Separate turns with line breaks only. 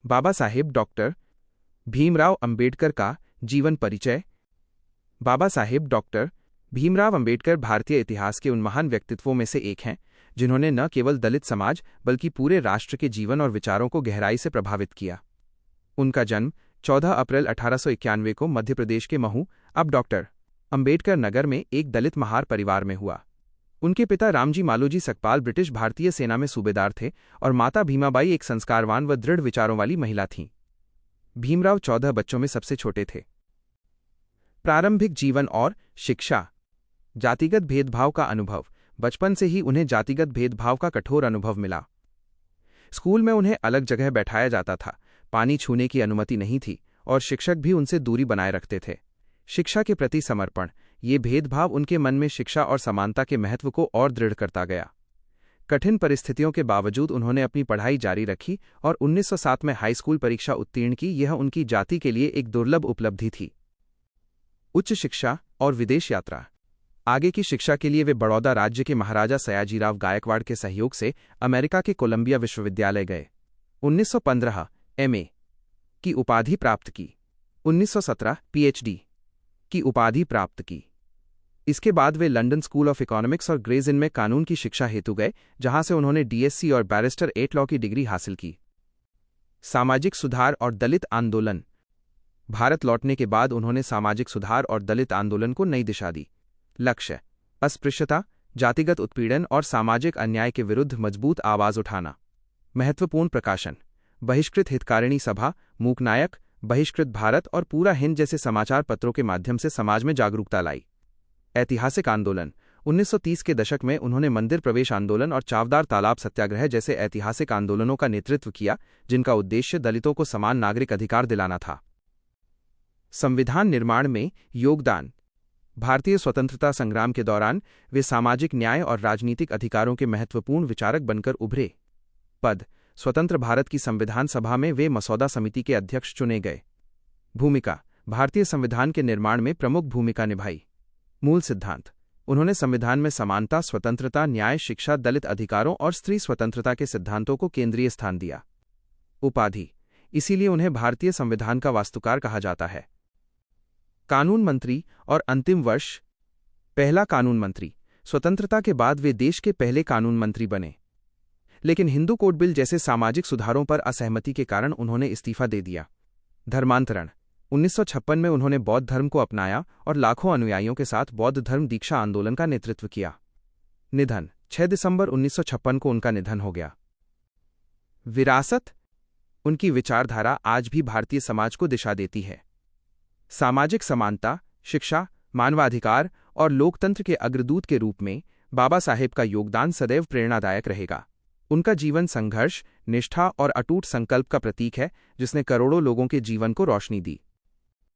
Baba Saheb doctor Bhimrao Ambedkar का जीवन परिचय। बाबा साहेब डॉक्टर भीमराव अंबेडकर भारतीय इतिहास के उन महान व्यक्तित्वों में से एक हैं जिन्होंने न केवल दलित समाज बल्कि पूरे राष्ट्र के जीवन और विचारों को गहराई से प्रभावित किया। उनका जन्म 14 अप्रैल 1891 को मध्य प्रदेश के महू, अब डॉक्टर अंबेडकर नगर में एक दलित महार परिवार में हुआ। उनके पिता रामजी मालोजी सकपाल ब्रिटिश भारतीय सेना में सूबेदार थे और माता भीमाबाई एक संस्कारवान व दृढ़ विचारों वाली महिला थीं। भीमराव 14 बच्चों में सबसे छोटे थे। प्रारंभिक जीवन और शिक्षा। जातिगत भेदभाव का अनुभव। बचपन से ही उन्हें जातिगत भेदभाव का कठोर अनुभव मिला। स्कूल में उन्हें अलग जगह बैठाया जाता था, पानी छूने की अनुमति नहीं थी और शिक्षक भी उनसे दूरी बनाए रखते थे। शिक्षा के प्रति समर्पण। ये भेदभाव उनके मन में शिक्षा और समानता के महत्व को और दृढ़ करता गया। कठिन परिस्थितियों के बावजूद उन्होंने अपनी पढ़ाई जारी रखी और 1907 में हाई स्कूल परीक्षा उत्तीर्ण की। यह उनकी जाति के लिए एक दुर्लभ उपलब्धि थी। उच्च शिक्षा और विदेश यात्रा। आगे की शिक्षा के लिए वे बड़ौदा राज्य के महाराजा सयाजीराव गायकवाड़ के सहयोग से अमेरिका के कोलंबिया विश्वविद्यालय गए। 1915 एमए की उपाधि प्राप्त की। 1917 पीएचडी की उपाधि प्राप्त की। इसके बाद वे लंदन स्कूल ऑफ इकोनॉमिक्स और ग्रेज इन में कानून की शिक्षा हेतु गए, जहां से उन्होंने डीएससी और बैरिस्टर एट लॉ की डिग्री हासिल की। सामाजिक सुधार और दलित आंदोलन। भारत लौटने के बाद उन्होंने सामाजिक सुधार और दलित आंदोलन को नई दिशा दी। लक्ष्य: अस्पृश्यता, जातिगत उत्पीड़न और सामाजिक अन्याय के विरुद्ध मजबूत आवाज उठाना। महत्वपूर्ण प्रकाशन: बहिष्कृत हितकारिणी सभा, मूकनायक, बहिष्कृत भारत और पूरा हिंद जैसे समाचार पत्रों के माध्यम से समाज में जागरूकता लाई। ऐतिहासिक आंदोलन। 1930 के दशक में उन्होंने मंदिर प्रवेश आंदोलन और चावदार तालाब सत्याग्रह जैसे ऐतिहासिक आंदोलनों का नेतृत्व किया, जिनका उद्देश्य दलितों को समान नागरिक अधिकार दिलाना था। संविधान निर्माण में योगदान। भारतीय स्वतंत्रता संग्राम के दौरान वे सामाजिक न्याय और राजनीतिक अधिकारों के महत्वपूर्ण विचारक बनकर उभरे। पद: स्वतंत्र भारत की संविधान सभा में वे मसौदा समिति के अध्यक्ष चुने गए। भूमिका: भारतीय संविधान के निर्माण में प्रमुख भूमिका निभाई। मूल सिद्धांत: उन्होंने संविधान में समानता, स्वतंत्रता, न्याय, शिक्षा, दलित अधिकारों और स्त्री स्वतंत्रता के सिद्धांतों को केंद्रीय स्थान दिया। उपाधि: इसीलिए उन्हें भारतीय संविधान का वास्तुकार कहा जाता है। कानून मंत्री और अंतिम वर्ष। पहला कानून मंत्री। स्वतंत्रता के बाद वे देश के पहले कानून मंत्री बने, लेकिन हिंदू कोड बिल जैसे सामाजिक सुधारों पर असहमति के कारण उन्होंने इस्तीफा दे दिया। धर्मांतरण। 1956 में उन्होंने बौद्ध धर्म को अपनाया और लाखों अनुयायियों के साथ बौद्ध धर्म दीक्षा आंदोलन का नेतृत्व किया। निधन: 6 दिसंबर 1956 को उनका निधन हो गया। विरासत। उनकी विचारधारा आज भी भारतीय समाज को दिशा देती है। सामाजिक समानता, शिक्षा, मानवाधिकार और लोकतंत्र के अग्रदूत के रूप में बाबा साहेब का योगदान सदैव प्रेरणादायक रहेगा। उनका जीवन संघर्ष, निष्ठा और अटूट संकल्प का प्रतीक है, जिसने करोड़ों लोगों के जीवन को रोशनी दी।